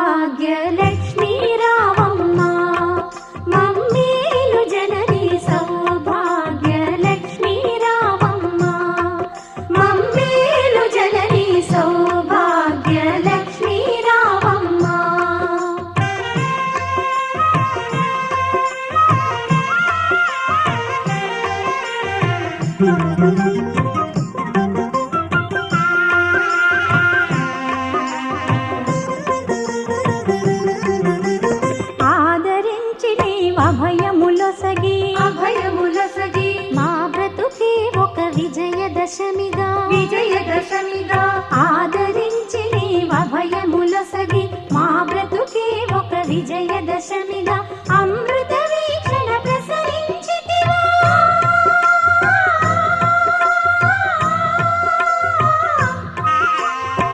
సౌభాగ్యలక్ష్మీ రావమ్మ మమ్మేలు జనని సౌభాగ్యలక్ష్మీ రావమ్మ మమ్మేలు జనని సౌభాగ్యలక్ష్మీ రావమ్మ. ఆదరించి నీవభయములొసగి మా బ్రతుకే ఒక విజయదశమిగా ఆదరించి నీవభయములొసగి మా బ్రతుకే ఒక విజయదశమిగా